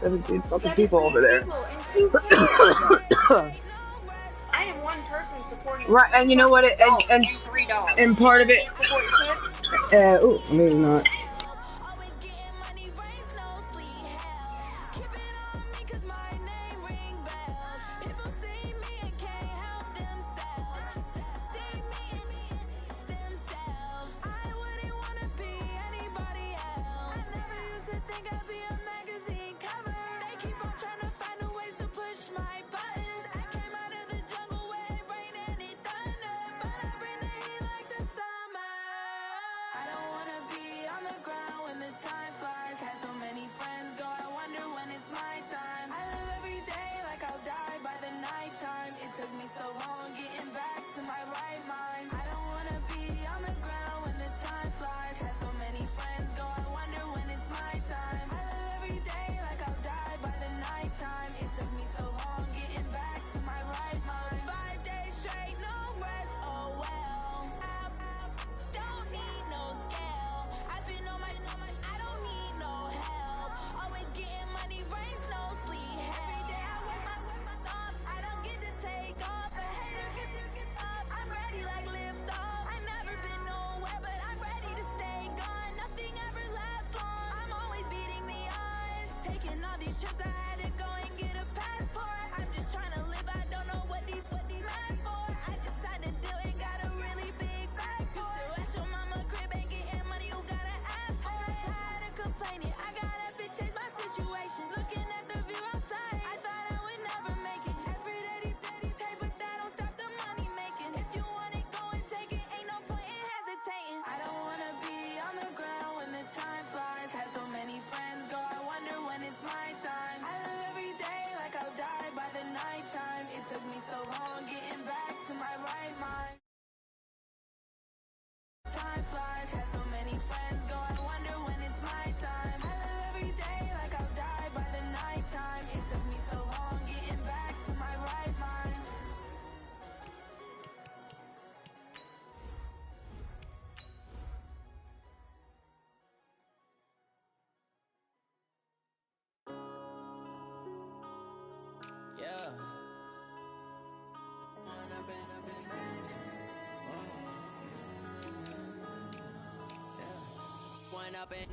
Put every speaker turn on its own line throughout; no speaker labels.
17 fucking people over there.
I am one person supporting.
Right, and you know what? And
$3.
And part of it.
Support your kids.
Oh, maybe not.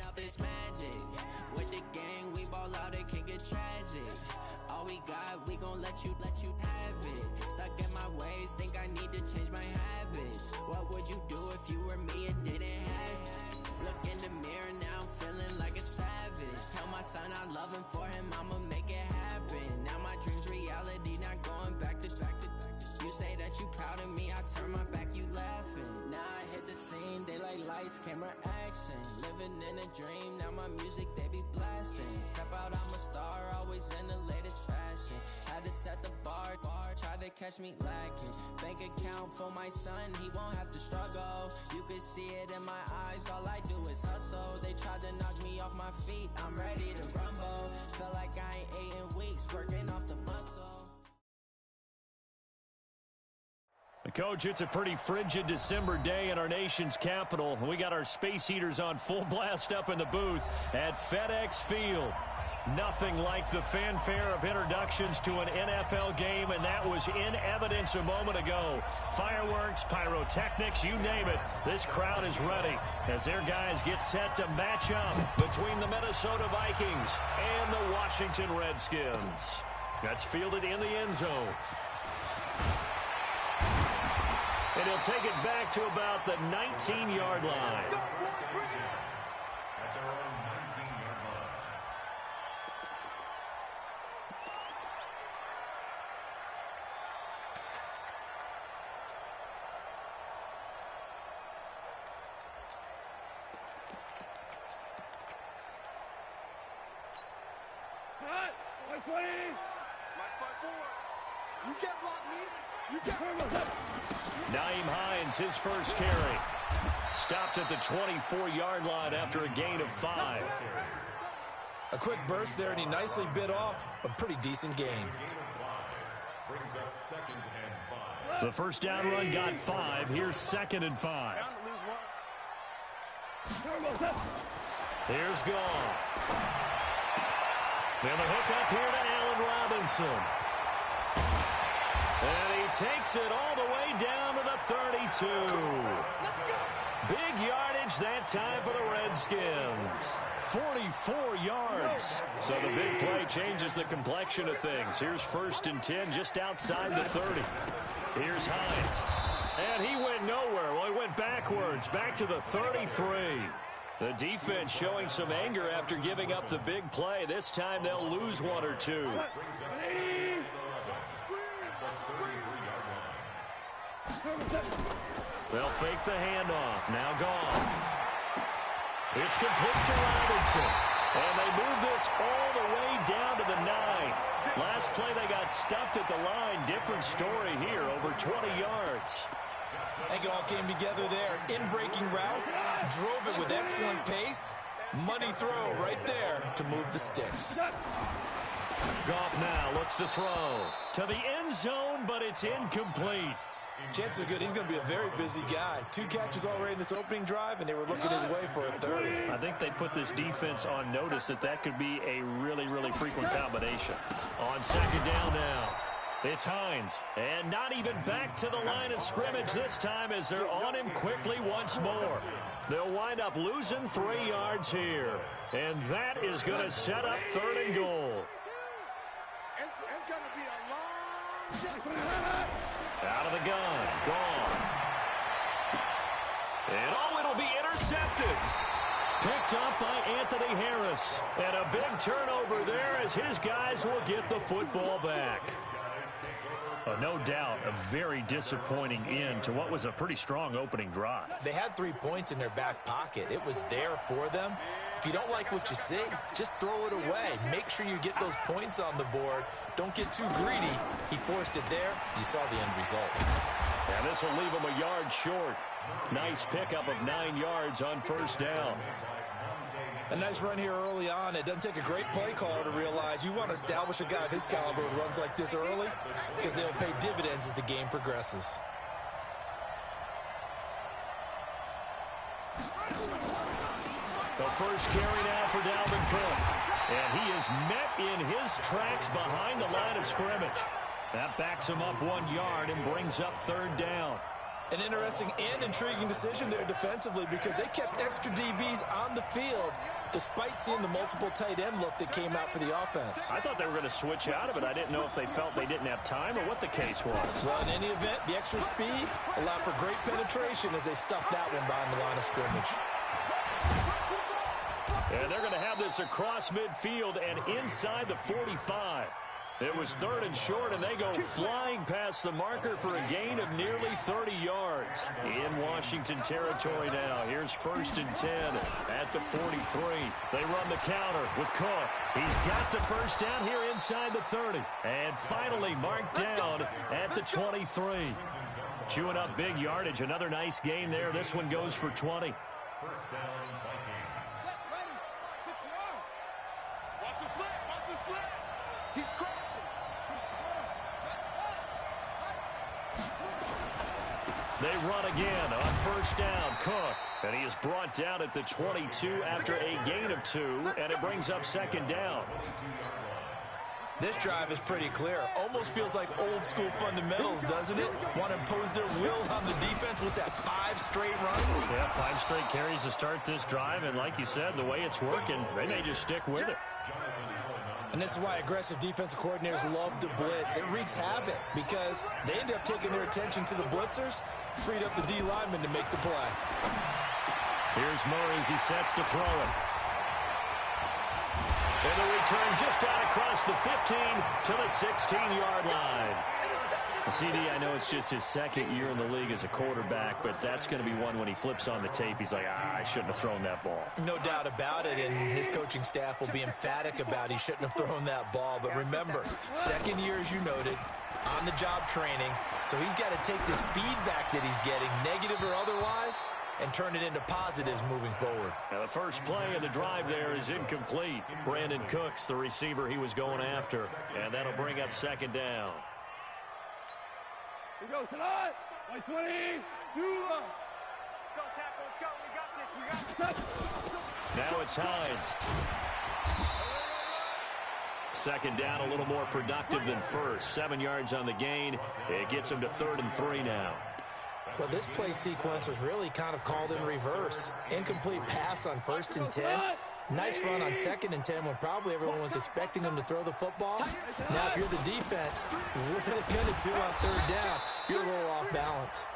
Up this magic with the gang, we ball out, it can get tragic. All we got, we gon' let you have it. Stuck in my ways, think I need to change my habits. What would you do if you were me and didn't have it? Look in the mirror now, I'm feeling like a savage. Tell my son I love him, for him I'ma make it happen. Now my dreams reality, not going back to. You say that you proud of me, I turn my back, you laughing. Now I hit the scene, they like lights, camera, action. Living in a dream, now my music they be blasting. Step out, I'm a star, always in the latest fashion. Had to set the bar, try to catch me lacking. Bank account for my son, he won't have to struggle. You can see it in my eyes, all I do is hustle. They tried to knock me off my feet, I'm ready to rumble. Feel like I ain't ate in weeks, working off the muscle.
Coach, it's a pretty frigid December day in our nation's capital. We got our space heaters on full blast up in the booth at FedEx Field. Nothing like the fanfare of introductions to an NFL game, and that was in evidence a moment ago. Fireworks, pyrotechnics, you name it. This crowd is ready as their guys get set to match up between the Minnesota Vikings and the Washington Redskins. That's fielded in the end zone. And he'll take it back to about the 19-yard line. That's around 19-yard line.
Hot! Like 20! Like 5-4. You can't block me. You can't.
Naeem Hines, his first carry. Stopped at the 24-yard line after a gain of 5.
A quick burst there, and he nicely bit off a pretty decent gain.
The first down run got 5. Here's 2nd and 5. Here's Gall. And the hook up here to Allen Robinson. And he takes it all the way down to the 32. Big yardage that time for the Redskins. 44 yards. So the big play changes the complexion of things. Here's 1st and 10 just outside the 30. Here's Hines. And he went nowhere. Well, he went backwards, back to the 33. The defense showing some anger after giving up the big play. This time they'll lose 1 or 2. They'll fake the handoff. Now gone. It's complete to Robinson. And they move this all the way down to the 9. Last play they got stuffed at the line. Different story here, over 20 yards.
I think it all came together there. In-breaking route, drove it with excellent pace. Money throw right there to move the sticks.
Goff now looks to throw to the end zone, but it's incomplete.
Chances are good. He's going to be a very busy guy. 2 catches already in this opening drive, and they were looking his way for a 3rd.
I think they put this defense on notice that could be a really, really frequent combination. On 2nd down now, it's Hines. And not even back to the line of scrimmage this time as they're on him quickly once more. They'll wind up losing 3 yards here. And that is going to set up 3rd and goal.
It's going to be a long
Out of the gun. Gone. And it'll be intercepted. Picked up by Anthony Harris. And a big turnover there as his guys will get the football back. No doubt a very disappointing end to what was a pretty strong opening drive.
They had 3 points in their back pocket. It was there for them. If you don't like what you see, just throw it away. Make sure you get those points on the board. Don't get too greedy. He forced it there. You saw the end result.
And this will leave him a yard short. Nice pickup of 9 yards on 1st down.
A nice run here early on. It doesn't take a great play caller to realize you want to establish a guy of his caliber with runs like this early because they'll pay dividends as the game progresses.
The first carry now for Dalvin Cook. And he is met in his tracks behind the line of scrimmage. That backs him up 1 yard and brings up 3rd down.
An interesting and intriguing decision there defensively because they kept extra DBs on the field despite seeing the multiple tight end look that came out for the offense.
I thought they were going to switch out of it. I didn't know if they felt they didn't have time or what the case was.
Well, in any event, the extra speed allowed for great penetration as they stuffed that one behind the line of scrimmage.
And they're going to have this across midfield and inside the 45. It was 3rd and short, and they go flying past the marker for a gain of nearly 30 yards. In Washington territory now. Here's 1st and 10 at the 43. They run the counter with Cook. He's got the 1st down here inside the 30. And finally marked down at the 23. Chewing up big yardage. Another nice gain there. This one goes for 20.
He's crossing.
They run again on 1st down. Cook. And he is brought down at the 22 after a gain of 2. And it brings up 2nd down.
This drive is pretty clear. Almost feels like old school fundamentals, doesn't it? Want to impose their will on the defense. What's that, 5 straight runs?
Yeah, 5 straight carries to start this drive. And like you said, the way it's working, they may just stick with it.
And this is why aggressive defensive coordinators love to blitz. It wreaks havoc because they end up taking their attention to the blitzers, freed up the D lineman to make the play.
Here's Murray as he sets to throw it. And the return just out across the 15 to the 16-yard line. CD, I know it's just his 2nd year in the league as a quarterback, but that's going to be one when he flips on the tape. He's like, I shouldn't have thrown that ball.
No doubt about it, and his coaching staff will be emphatic about he shouldn't have thrown that ball. But remember, 2nd year, as you noted, on-the-job training. So he's got to take this feedback that he's getting, negative or otherwise, and turn it into positives moving forward.
Now the first play of the drive there is incomplete. Brandon Cooks, the receiver he was going after, and that'll bring up 2nd down.
We go tonight. 20. Let's
go, tackle. Let's go. We got this.
Now it's Hines. second down a little more productive than first. 7 yards on the gain. It gets them to 3rd and 3 now.
Well, this play sequence was really kind of called in reverse. Incomplete pass on 1st and 10. Nice run on 2nd and 10 when probably everyone was expecting them to throw the football. Now, if you're the defense, what are they going to do on 3rd down? You're a little off balance.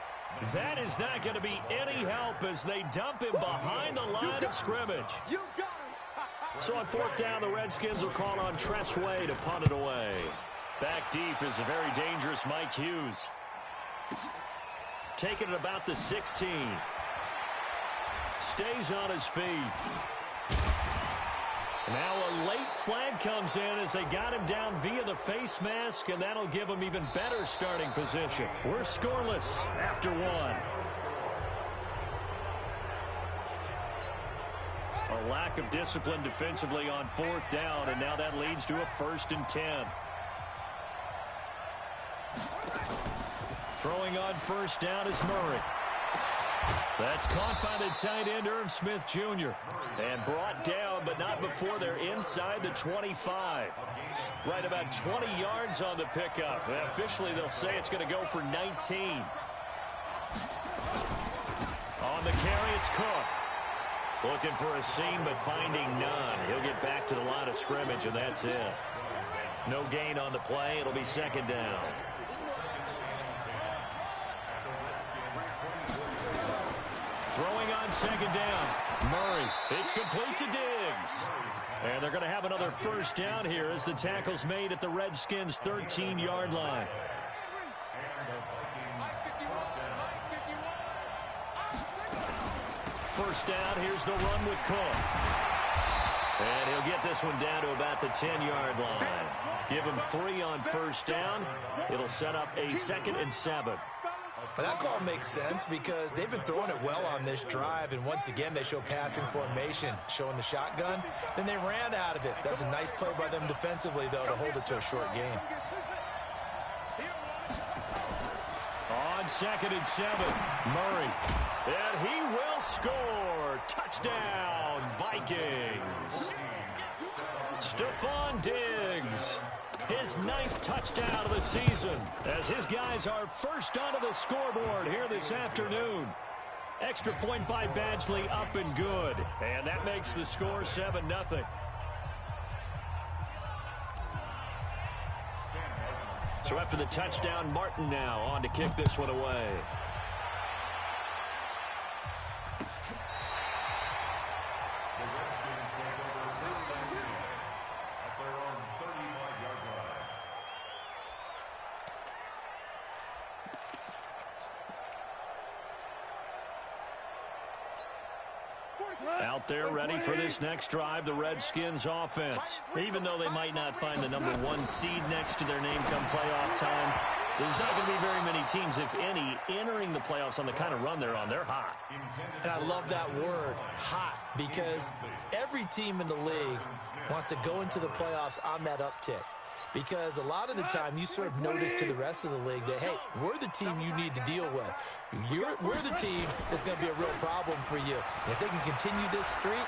That is not going to be any help as they dump him behind the line of scrimmage. So on 4th down, the Redskins will call on Tressway to punt it away. Back deep is a very dangerous Mike Hughes. Taking it about the 16. Stays on his feet. Now a late flag comes in as they got him down via the face mask, and that'll give him even better starting position. We're scoreless after 1. A lack of discipline defensively on 4th down, and now that leads to a 1st and 10. Throwing on 1st down is Murray. That's caught by the tight end, Irv Smith Jr. And brought down, but not before they're inside the 25. Right about 20 yards on the pickup. And officially, they'll say it's going to go for 19. On the carry, it's Cook. Looking for a seam, but finding none. He'll get back to the line of scrimmage, and that's it. No gain on the play. It'll be 2nd down. Throwing on 2nd down. Murray. It's complete to Diggs. And they're going to have another 1st down here as the tackle's made at the Redskins' 13-yard line. First down, here's the run with Cook. And he'll get this one down to about the 10-yard line. Give him 3 on 1st down. It'll set up a 2nd and 7.
Well, that call makes sense because they've been throwing it well on this drive, and once again they show passing formation, showing the shotgun. Then they ran out of it. That's a nice play by them defensively, though, to hold it to a short game.
On 2nd and 7, Murray. And he will score. Touchdown, Vikings. Stephon Diggs. His 9th touchdown of the season as his guys are first onto the scoreboard here this afternoon. Extra point by Badgley up and good. And that makes the score 7-0. So after the touchdown, Martin now on to kick this one away. Out there ready for this next drive, the Redskins offense. Even though they might not find the number 1 seed next to their name come playoff time, there's not going to be very many teams, if any, entering the playoffs on the kind of run they're on. They're hot.
And I love that word, hot, because every team in the league wants to go into the playoffs on that uptick. Because a lot of the time you serve notice to the rest of the league that, hey, we're the team you need to deal with. We're the team that's going to be a real problem for you. And if they can continue this streak,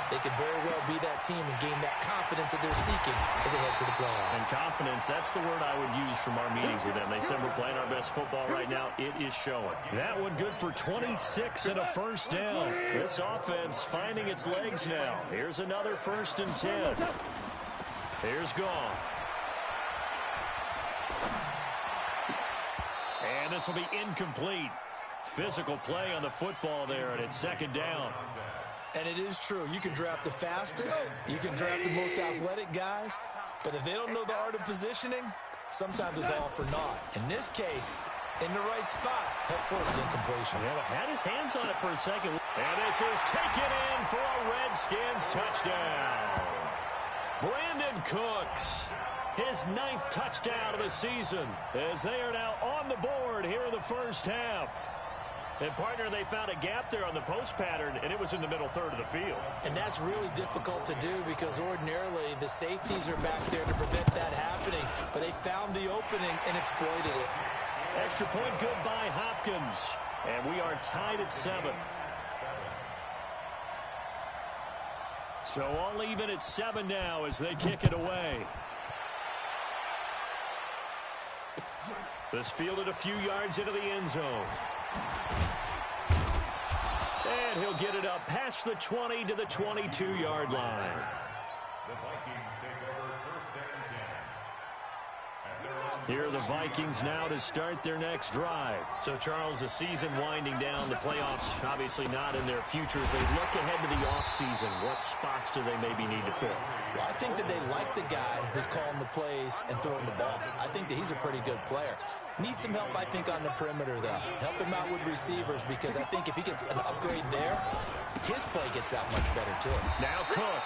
they could very well be that team and gain that confidence that they're seeking as they head to the playoffs.
And confidence, that's the word I would use from our meetings with them. They said we're playing our best football right now. It is showing. That one good for 26 and a 1st down. This offense finding its legs now. Here's another 1st and 10. Here's Goff. And this will be incomplete. Physical play on the football there, and it's 2nd down.
And it is true. You can draft the fastest. You can draft the most athletic guys. But if they don't know the art of positioning, sometimes it's all for naught. In this case, in the right spot, help force the incompletion.
Yeah, had his hands on it for a second. And this is taken in for a Redskins touchdown. Brandon Cooks. His 9th touchdown of the season as they are now on the board here in the 1st half. And, partner, they found a gap there on the post pattern, and it was in the middle 3rd of the field.
And that's really difficult to do because ordinarily the safeties are back there to prevent that happening. But they found the opening and exploited it.
Extra point good by Hopkins. And we are tied at 7. So all even at 7 now as they kick it away. This fielded a few yards into the end zone. And he'll get it up past the 20 to the 22-yard line.
The Vikings take over first and 10.
Here are the Vikings now to start their next drive. So, Charles, the season winding down, the playoffs obviously not in their future. As they look ahead to the offseason, what spots do they maybe need to fill?
Well, I think that they like the guy who's calling the plays and throwing the ball. I think that he's a pretty good player. Needs some help, I think, on the perimeter, though. Help him out with receivers, because I think if he gets an upgrade there, his play gets that much better, too.
Now Cook.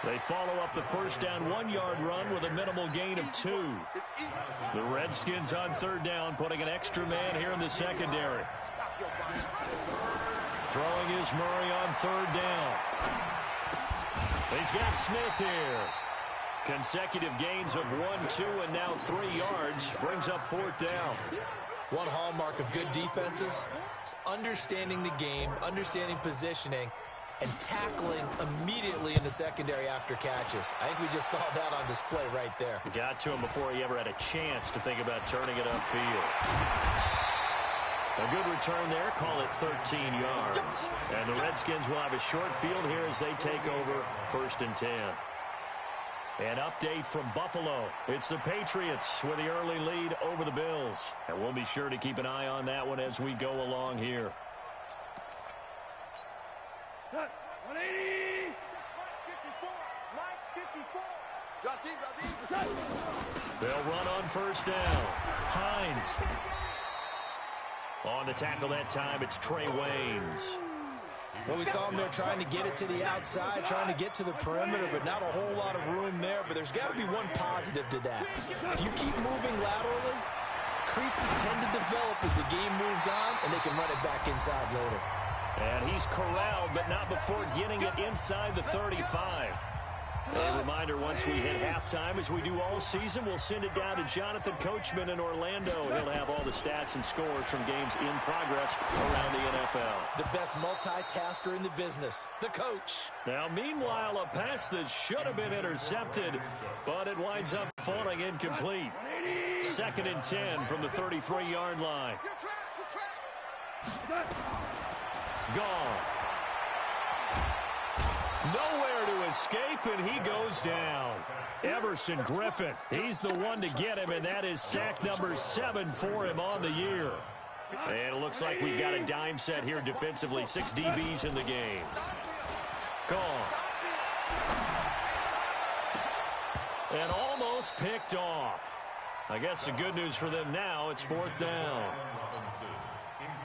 They follow up the first down 1-yard run with a minimal gain of 2. The Redskins on third down, putting an extra man here in the secondary. Throwing is Murray on third down. He's got Smith here. Consecutive gains of 1, 2, and now 3 yards. Brings up fourth down.
One hallmark of good defenses is understanding the game, understanding positioning, and tackling immediately in the secondary after catches. I think we just saw that on display right there.
Got to him before he ever had a chance to think about turning it upfield. A good return there. Call it 13 yards. And the Redskins will have a short field here as they take over first and 10. An update from Buffalo. It's the Patriots with the early lead over the Bills. And we'll be sure to keep an eye on that one as we go along here.
180. 54.
They'll run on first down. Hines. On the tackle that time, it's Trey Waynes.
Well, we saw him there trying to get it to the outside, trying to get to the perimeter, but not a whole lot of room there. But there's got to be one positive to that. If you keep moving laterally, creases tend to develop as the game moves on, and they can run it back inside later.
And he's corralled, but not before getting it inside the 35. A reminder, once we hit halftime, as we do all season, we'll send it down to Jonathan Coachman in Orlando. He'll have all the stats and scores from games in progress around the NFL.
The best multitasker in the business, the coach.
Now, meanwhile, a pass that should have been intercepted, but it winds up falling incomplete. 2nd and 10 from the 33-yard line. Goff. Nowhere to escape, and he goes down. Everson Griffin, he's the one to get him, and that is sack number 7 for him on the year. And it looks like we've got a dime set here defensively. 6 DBs in the game. Goff. And almost picked off. I guess the good news for them now, it's 4th down.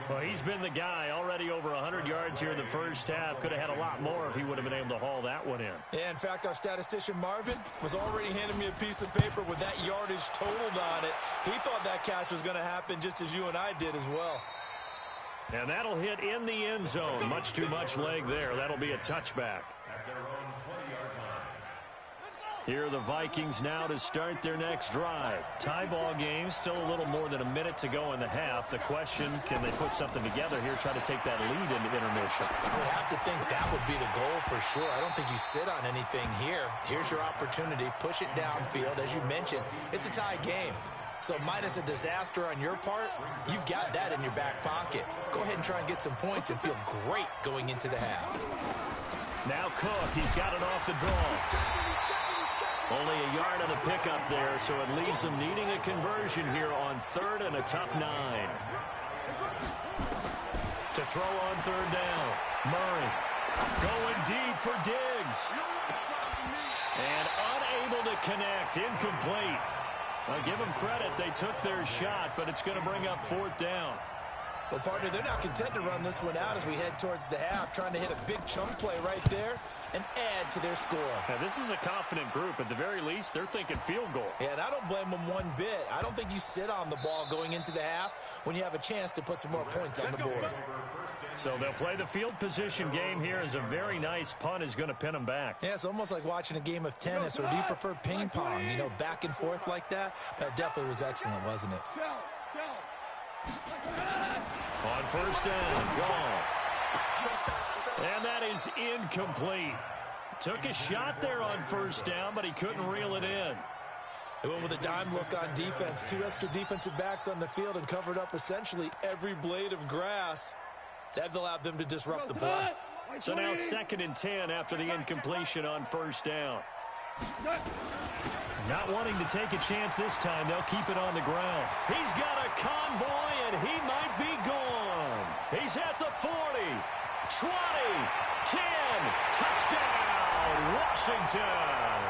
Well, he's been the guy, already over 100 yards here in the first half. Could have had a lot more if he would have been able to haul that one in.
Yeah, in fact, our statistician Marvin was already handing me a piece of paper with that yardage totaled on it. He thought that catch was going to happen just as you and I did as well.
And that'll hit in the end zone. Much too much leg there. That'll be a touchback. Here are the Vikings now to start their next drive. Tie ball game, still a little more than a minute to go in the half. The question, can they put something together here, try to take that lead into intermission?
I would have to think that would be the goal for sure. I don't think you sit on anything here. Here's your opportunity. Push it downfield. As you mentioned, it's a tie game. So minus a disaster on your part, you've got that in your back pocket. Go ahead and try and get some points and feel great going into the half.
Now Cook, he's got it off the draw. Only a yard on the pickup there, so it leaves them needing a conversion here on 3rd and a tough 9. To throw on 3rd down. Murray going deep for Diggs. And unable to connect. Incomplete. I'll give them credit. They took their shot, but it's going to bring up 4th down.
Well, partner, they're not content to run this one out as we head towards the half, trying to hit a big chunk play right there and add to their score.
Now, this is a confident group. At the very least, they're thinking field goal.
Yeah, and I don't blame them one bit. I don't think you sit on the ball going into the half when you have a chance to put some more points on the board.
So they'll play the field position game here as a very nice punt is going to pin them back.
Yeah, it's almost like watching a game of tennis, or do you prefer ping pong, you know, back and forth like that? That definitely was excellent, wasn't it?
On 1st down, Goff. And that is incomplete. Took a shot there on 1st down, but he couldn't reel it in.
They went with a dime look on defense. 2 extra defensive backs on the field and covered up essentially every blade of grass. That allowed them to disrupt the play.
So now 2nd and 10 after the incompletion on 1st down. Not wanting to take a chance this time, they'll keep it on the ground. He's got a convoy, and he might be gone. He's at the 40, 20, 10, touchdown, Washington.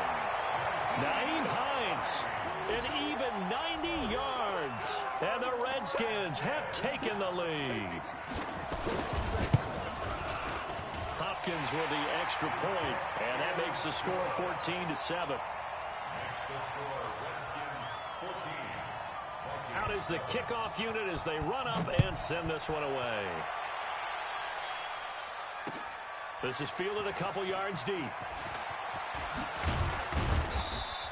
Nyheim Hines, an even 90 yards, and the Redskins have taken the lead. Hopkins with the extra point, and that makes the score 14-7. Out is the kickoff unit as they run up and send this one away. This is fielded a couple yards deep.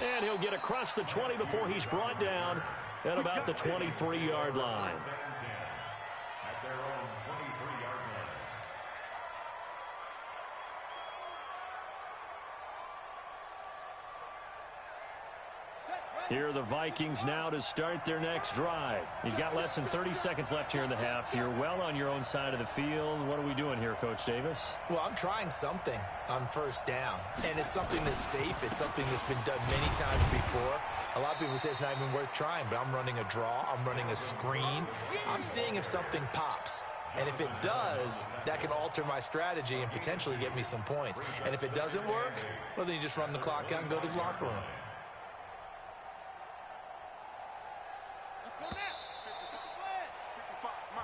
And he'll get across the 20 before he's brought down at about the 23-yard line.
At their own 23-yard line.
Here are the Vikings now to start their next drive. You've got less than 30 seconds left here in the half. You're well on your own side of the field. What are we doing here, Coach Davis?
Well, I'm trying something on 1st down, and it's something that's safe. It's something that's been done many times before. A lot of people say it's not even worth trying, but I'm running a draw. I'm running a screen. I'm seeing if something pops. And if it does, that can alter my strategy and potentially get me some points. And if it doesn't work, well, then you just run the clock out and go to the locker room.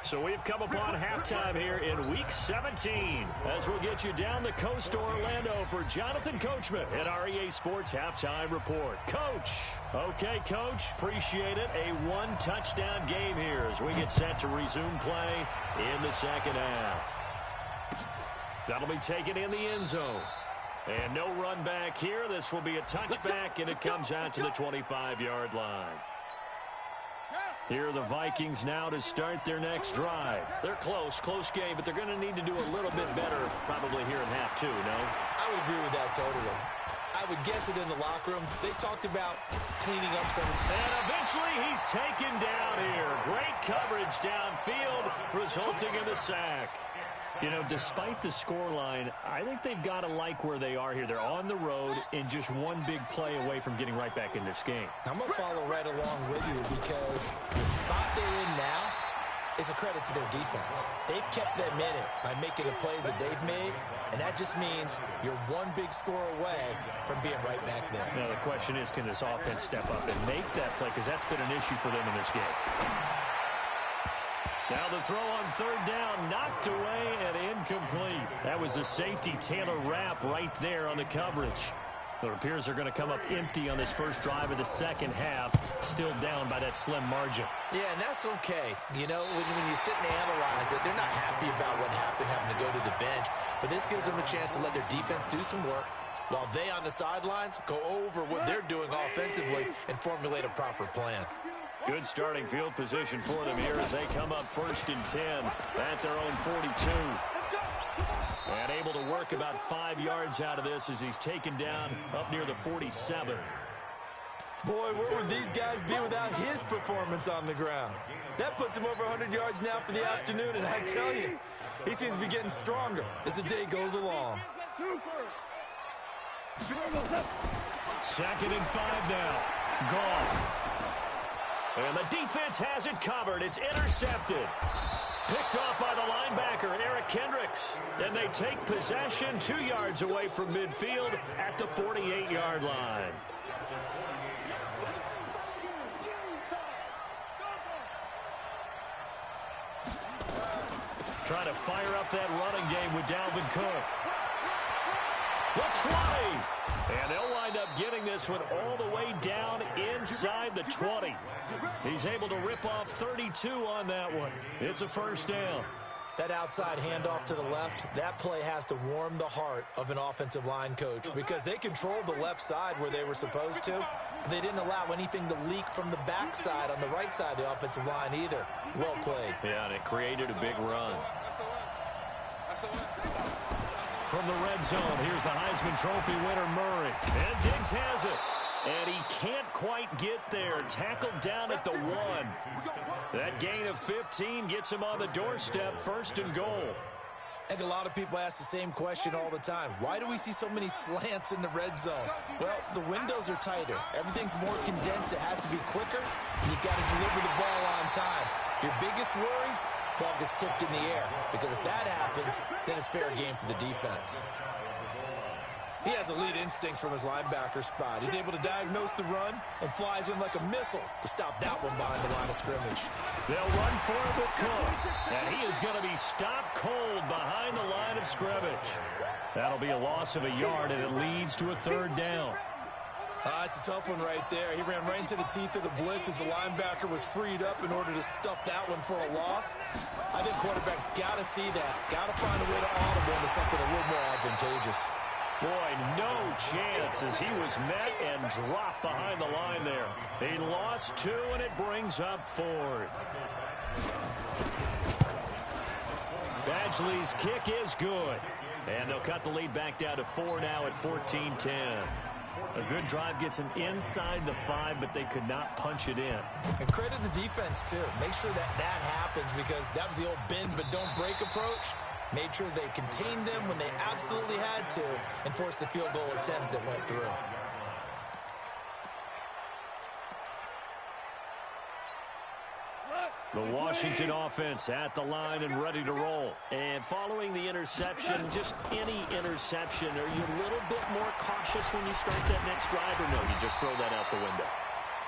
So we've come upon halftime here in Week 17 as we'll get you down the coast to Orlando for Jonathan Coachman at our EA Sports Halftime Report. Coach. Okay, Coach. Appreciate it. A 1-touchdown game here as we get set to resume play in the 2nd half. That'll be taken in the end zone. And no run back here. This will be a touchback, and it comes out to the 25-yard line. Here are the Vikings now to start their next drive. They're close game, but they're going to need to do a little bit better probably here in half 2, no?
I would agree with that totally. I would guess it in the locker room. They talked about cleaning up some.
And eventually he's taken down here. Great coverage downfield, resulting in the sack. You know, despite the scoreline, I think they've got to like where they are here. They're on the road and just one big play away from getting right back in this game.
I'm going to follow right along with you because the spot they're in now is a credit to their defense. They've kept them in it by making the plays that they've made, and that just means you're one big score away from being right back there.
Now, the question is, can this offense step up and make that play? Because that's been an issue for them in this game. Now the throw on 3rd down, knocked away and incomplete. That was a safety Taylor Rapp right there on the coverage. It appears they're going to come up empty on this first drive of the 2nd half, still down by that slim margin.
Yeah, and that's okay. You know, when you sit and analyze it, they're not happy about what happened, having to go to the bench. But this gives them a chance to let their defense do some work while they on the sidelines go over what they're doing offensively and formulate a proper plan.
Good starting field position for them here as they come up 1st and 10 at their own 42. And able to work about 5 yards out of this as he's taken down up near the 47.
Boy, where would these guys be without his performance on the ground? That puts him over 100 yards now for the afternoon, and I tell you, he seems to be getting stronger as the day goes along.
2nd and 5 now. Gone. And the defense has it covered. It's intercepted. Picked off by the linebacker, Eric Kendricks. And they take possession 2 yards away from midfield at the 48-yard line. Trying to fire up that running game with Dalvin Cook. The 20. And they'll wind up getting this one all the way down inside the 20. He's able to rip off 32 on that one. It's a 1st down.
That outside handoff to the left, that play has to warm the heart of an offensive line coach because they controlled the left side where they were supposed to. They didn't allow anything to leak from the backside on the right side of the offensive line either. Well played.
Yeah, and it created a big run. From the red zone, here's the Heisman Trophy winner, Murray. And Diggs has it. And he can't quite get there. Tackled down at the 1. That gain of 15 gets him on the doorstep, 1st and goal.
I think a lot of people ask the same question all the time. Why do we see so many slants in the red zone? Well, the windows are tighter. Everything's more condensed. It has to be quicker. And you've got to deliver the ball on time. Your biggest worry? Ball gets tipped in the air. Because if that happens, then it's fair game for the defense. He has elite instincts from his linebacker spot. He's able to diagnose the run and flies in like a missile to stop that one behind the line of scrimmage.
They'll run for it with Cook. And he is going to be stopped cold behind the line of scrimmage. That'll be a loss of a yard, and it leads to a 3rd down.
It's a tough one right there. He ran right into the teeth of the blitz as the linebacker was freed up in order to stuff that one for a loss. I think quarterbacks got to see that. Got to find a way to audible into something a little more advantageous.
Boy, no chance as he was met and dropped behind the line there. He lost 2, and it brings up 4th. Badgley's kick is good. And they'll cut the lead back down to 4 now at 14-10. A good drive gets him inside the 5, but they could not punch it in.
And credit the defense, too. Make sure that happens because that was the old bend but don't break approach. Made sure they contained them when they absolutely had to and forced the field goal attempt that went through.
The Washington offense at the line and ready to roll. And following the interception, just any interception, are you a little bit more cautious when you start that next drive, or no, you just throw that out the window?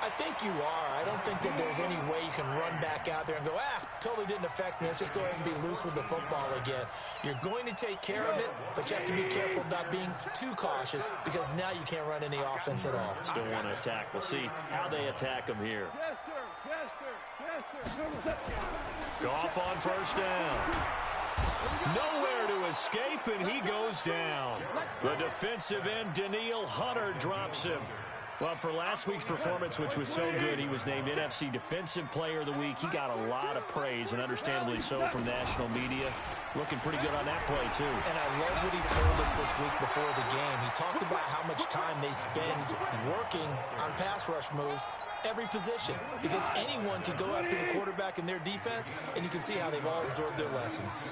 I think you are. I don't think that there's any way you can run back out there and go, totally didn't affect me. Let's just go ahead and be loose with the football again. You're going to take care of it, but you have to be careful about being too cautious because now you can't run any offense at all.
Still want to attack. We'll see how they attack him here. Goff on 1st down. Nowhere to escape, and he goes down. The defensive end, Danielle Hunter, drops him. Well, for last week's performance, which was so good, he was named NFC Defensive Player of the Week. He got a lot of praise, and understandably so, from national media. Looking pretty good on that play, too.
And I love what he told us this week before the game. He talked about how much time they spend working on pass rush moves, every position, because anyone can go after the quarterback in their defense, and you can see how they've all absorbed their lessons.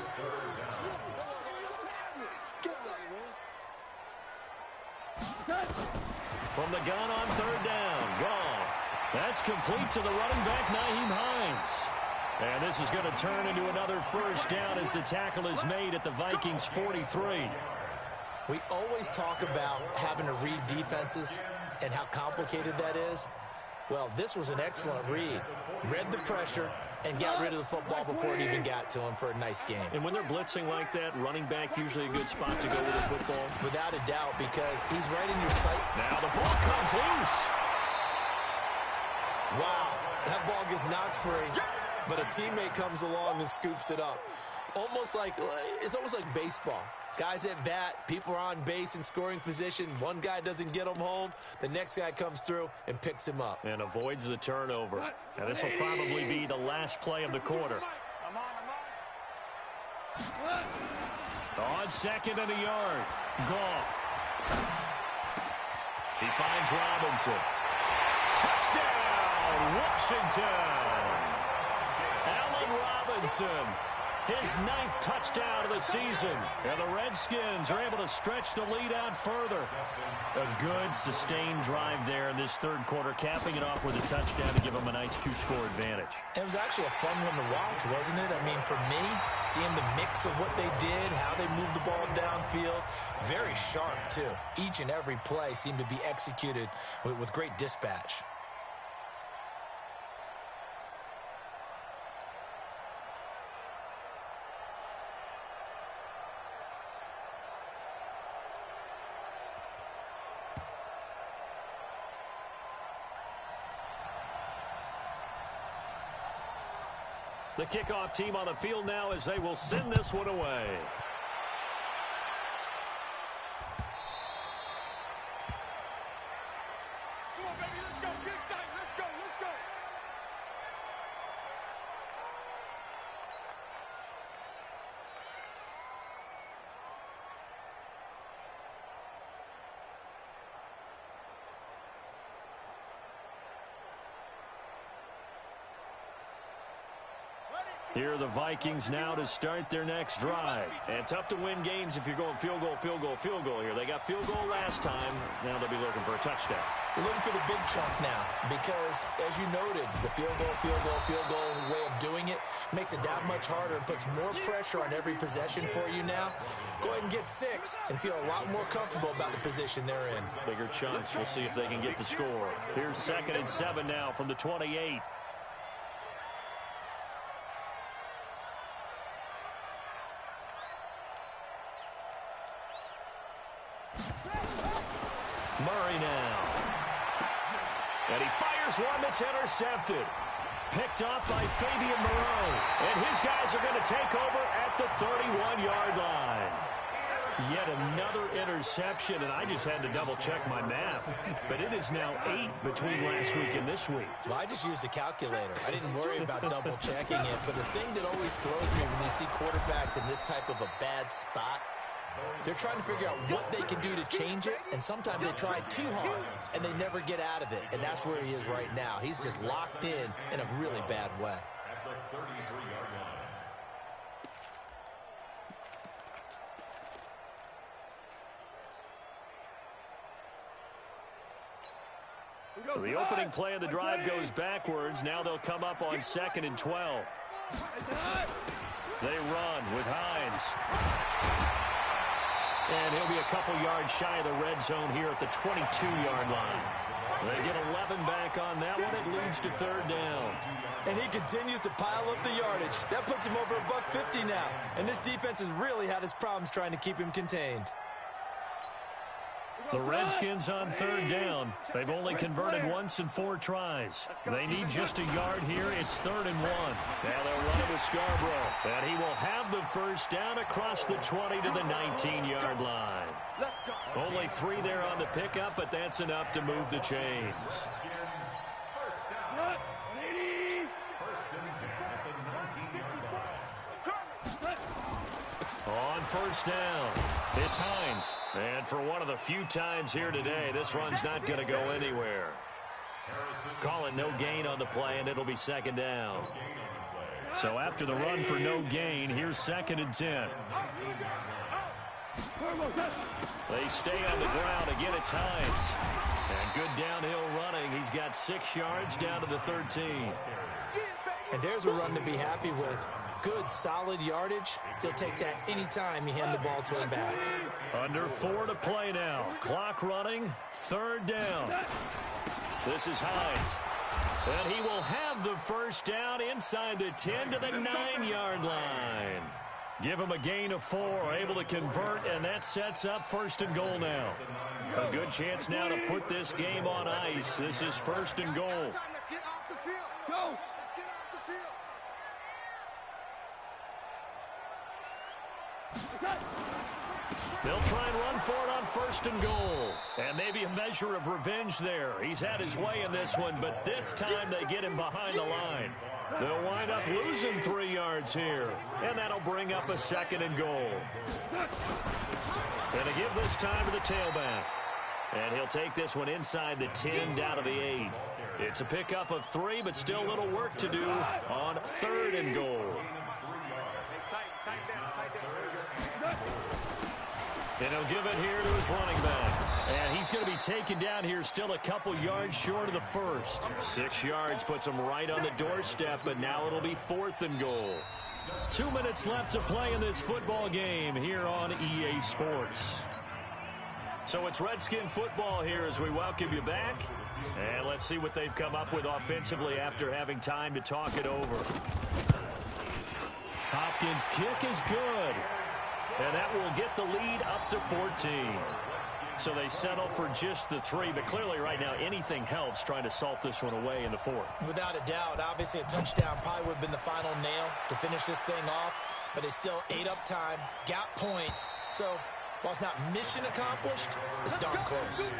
From the gun on 3rd down, Goff. That's complete to the running back, Nyheim Hines. And this is going to turn into another 1st down as the tackle is made at the Vikings 43.
We always talk about having to read defenses and how complicated that is. Well, this was an excellent read. Read the pressure and got rid of the football before it even got to him for a nice game.
And when they're blitzing like that, running back usually a good spot to go with the football?
Without a doubt, because he's right in your sight.
Now the ball comes loose.
Wow, that ball gets knocked free, but a teammate comes along and scoops it up. It's almost like baseball. Guys at bat, people are on base in scoring position. One guy doesn't get him home. The next guy comes through and picks him up.
And avoids the turnover. Now this will probably be the last play of the quarter. On 2nd and a yard, Goff. He finds Robinson. Touchdown, Washington. Allen Robinson. His 9th touchdown of the season. And the Redskins are able to stretch the lead out further. A good, sustained drive there in this 3rd quarter, capping it off with a touchdown to give them a nice 2-score advantage.
It was actually a fun one to watch, wasn't it? I mean, for me, seeing the mix of what they did, how they moved the ball downfield, very sharp, too. Each and every play seemed to be executed with great dispatch.
The kickoff team on the field now as they will send this one away.
Come on, baby, let's go. Get it done. Let's go. Let's go.
Here are the Vikings now to start their next drive. And tough to win games if you're going field goal, field goal, field goal here. They got field goal last time. Now they'll be looking for a touchdown.
They're looking for the big chunk now because, as you noted, the field goal way of doing it makes it that much harder and puts more pressure on every possession for you now. Go ahead and get 6 and feel a lot more comfortable about the position they're in.
Bigger chunks. We'll see if they can get the score. Here's 2nd and 7 now from the 28. Murray now. And he fires one that's intercepted. Picked off by Fabian Moreau. And his guys are going to take over at the 31-yard line. Yet another interception, and I just had to double-check my math. But it is now 8 between last week and this week.
Well, I just used a calculator. I didn't worry about double-checking it. But the thing that always throws me when you see quarterbacks in this type of a bad spot, they're trying to figure out what they can do to change it, and sometimes they try too hard, and they never get out of it. And that's where he is right now. He's just locked in a really bad way.
At the 33-yard line.
So the opening play of the drive goes backwards. Now they'll come up on 2nd and 12. They run with Hines. And he'll be a couple yards shy of the red zone here at the 22-yard line. They get 11 back on that one. It leads to 3rd down.
And he continues to pile up the yardage. That puts him over $150 now. And this defense has really had its problems trying to keep him contained.
The Redskins on 3rd down. They've only converted once in 4 tries. They need just a yard here. It's 3rd and 1. Now they'll run it with Scarborough. And he will have the first down across the 20 to the 19-yard line. Only 3 there on the pickup, but that's enough to move the chains.
First down. First and 10 at the 19-yard line.
On 1st down, it's Hines. And for one of the few times here today, this run's not going to go anywhere. Call it no gain on the play, and it'll be 2nd down. So after the run for no gain, here's 2nd and 10. They stay on the ground. Again, it's Hines. And good downhill running. He's got 6 yards down to the 13.
And there's a run to be happy with. Good, solid yardage. He'll take that anytime you hand the ball to him back.
Under 4 to play now. Clock running. 3rd down. This is Hines. And he will have the first down inside the 10 to the 9-yard line. Give him a gain of 4. Able to convert, and that sets up 1st and goal now. A good chance now to put this game on ice. This is 1st and goal.
Let's get off the field. Go. Let's get off the field.
They'll try and run for it on 1st and goal. And maybe a measure of revenge there. He's had his way in this one, but this time they get him behind the line. They'll wind up losing 3 yards here. And that'll bring up a 2nd and goal. And to give this time to the tailback. And he'll take this one inside the 10 down to the 8. It's a pickup of 3, but still a little work to do on 3rd and goal. And he'll give it here to his running back. And he's going to be taken down here still a couple yards short of the 1st. 6 yards puts him right on the doorstep, but now it'll be 4th and goal. 2 minutes left to play in this football game here on EA Sports. So it's Redskin football here as we welcome you back. And let's see what they've come up with offensively after having time to talk it over. Hopkins' kick is good. And that will get the lead up to 14. So they settle for just the 3, but clearly right now anything helps trying to salt this one away in the 4th.
Without a doubt, obviously a touchdown probably would have been the final nail to finish this thing off, but it's still ate up time, got points. So while it's not mission accomplished, it's darn close.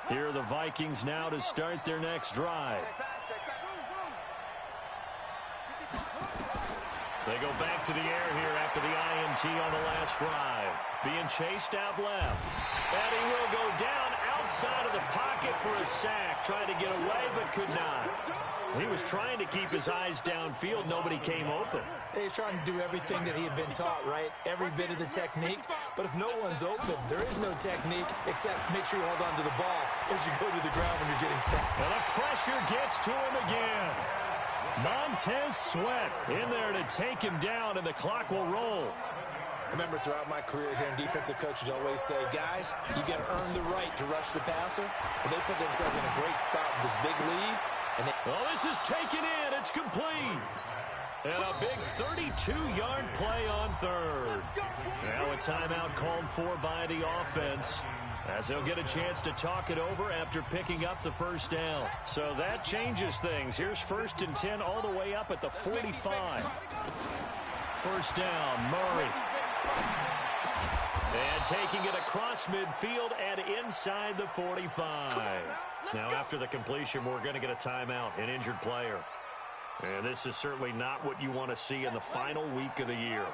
Here are the Vikings now to start their next drive. They go back to the air here after the INT on the last drive. Being chased out left. And he will go down outside of the pocket for a sack. Tried to get away, but could not. He was trying to keep his eyes downfield. Nobody came open.
He's trying to do everything that he had been taught, right? Every bit of the technique. But if no one's open, there is no technique except make sure you hold on to the ball as you go to the ground when you're getting sacked.
And the pressure gets to him again. Montez Sweat in there to take him down, and the clock will roll.
Remember, throughout my career here in defensive coaches always say, guys, you got to earn the right to rush the passer. Well, they put themselves in a great spot with this big lead. And
this is taken in. It's complete. And a big 32-yard play on third. Now a timeout called for by the offense, as they'll get a chance to talk it over after picking up the first down. So that changes things. Here's 1st and 10 all the way up at the 45. First down, Murray. And taking it across midfield and inside the 45. Now after the completion, we're going to get a timeout, an injured player. And this is certainly not what you want to see in the final week of the year.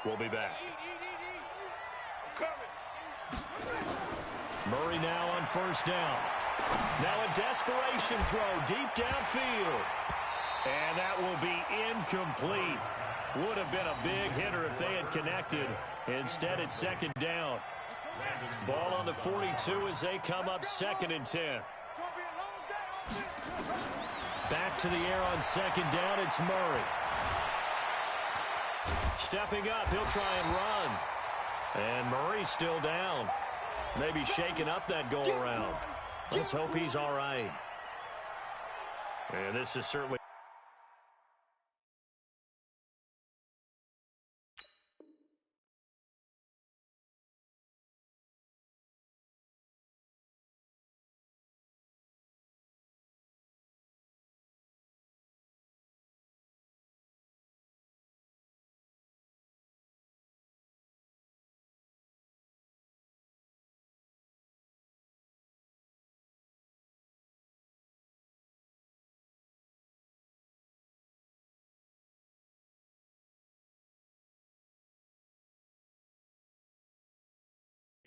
We'll be back. Murray now on first down. Now a desperation throw deep downfield. And that will be incomplete. Would have been a big hitter if they had connected. Instead, it's second down. Ball on the 42 as they come up 2nd and 10. Back to the air on second down, it's Murray. Stepping up, he'll try and run. And Murray's still down. Maybe shaking up that go around. Let's hope he's all right. And this is certainly...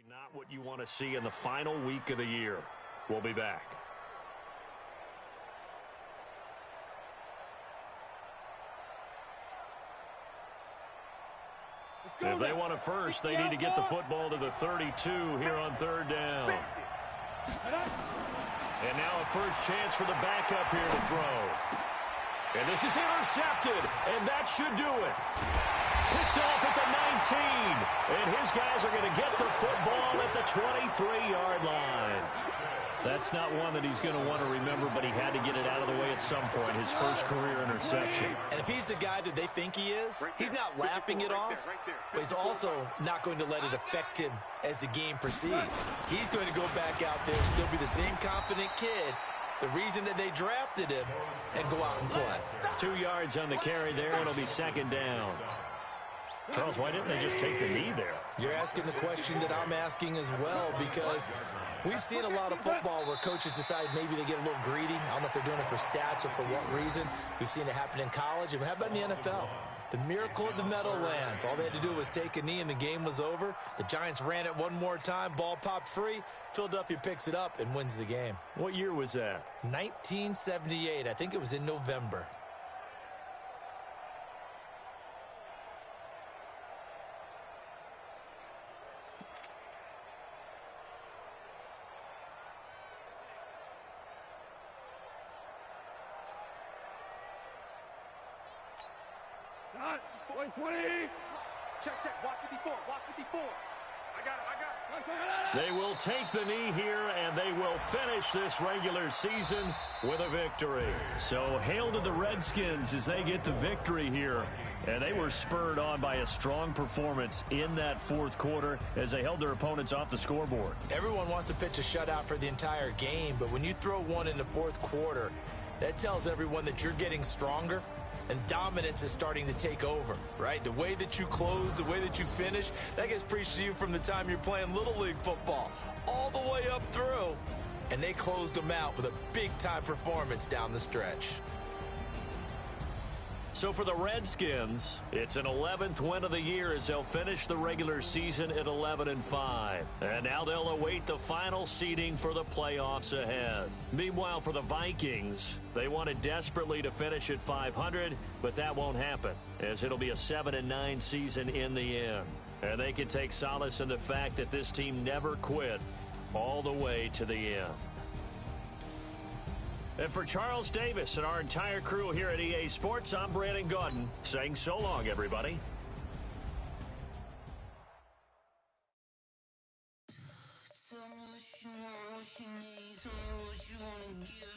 Not what you want to see in the final week of the year. We'll be back. If they want it first, they need to get the football to the 32 here on third down. And now a first chance for the backup here to throw. And this is intercepted, and that should do it. Picked off at the 19, and his guys are going to get the football at the 23-yard line. That's not one that he's going to want to remember, but he had to get it out of the way at some point, his first career interception.
And if he's the guy that they think he is, he's not laughing it off, but he's also not going to let it affect him as the game proceeds. He's going to go back out there, still be the same confident kid, the reason that they drafted him, and go out and play.
2 yards on the carry there. It'll be second down. Charles, why didn't they just take the knee there?
You're asking the question that I'm asking as well, because we've seen a lot of football where coaches decide maybe they get a little greedy. I don't know if they're doing it for stats or for what reason. We've seen it happen in college. And how about in the NFL? The miracle of the Meadowlands. All they had to do was take a knee and the game was over. The Giants ran it one more time. Ball popped free. Philadelphia picks it up and wins the game.
What year was that?
1978. I think it was in November.
Shot. 20.
Check. Watch 54. Watch 54.
I got it.
They will take the knee here, and they will finish this regular season with a victory. So hail to the Redskins as they get the victory here. And they were spurred on by a strong performance in that fourth quarter as they held their opponents off the scoreboard.
Everyone wants to pitch a shutout for the entire game, but when you throw one in the fourth quarter, that tells everyone that you're getting stronger and dominance is starting to take over, right? The way that you close, the way that you finish, that gets preached to you from the time you're playing Little League football all the way up through. And they closed them out with a big-time performance down the stretch.
So So for the Redskins, it's an 11th win of the year as they'll finish the regular season at 11-5. And now they'll await the final seeding for the playoffs ahead. Meanwhile, for the Vikings, they wanted desperately to finish at 500, but that won't happen, as it'll be a 7-9 season in the end. And they can take solace in the fact that this team never quit all the way to the end. And for Charles Davis and our entire crew here at EA Sports, I'm Brandon Gaudin saying so long, everybody.
Tell me what you want, what you need, tell me what you wanna give.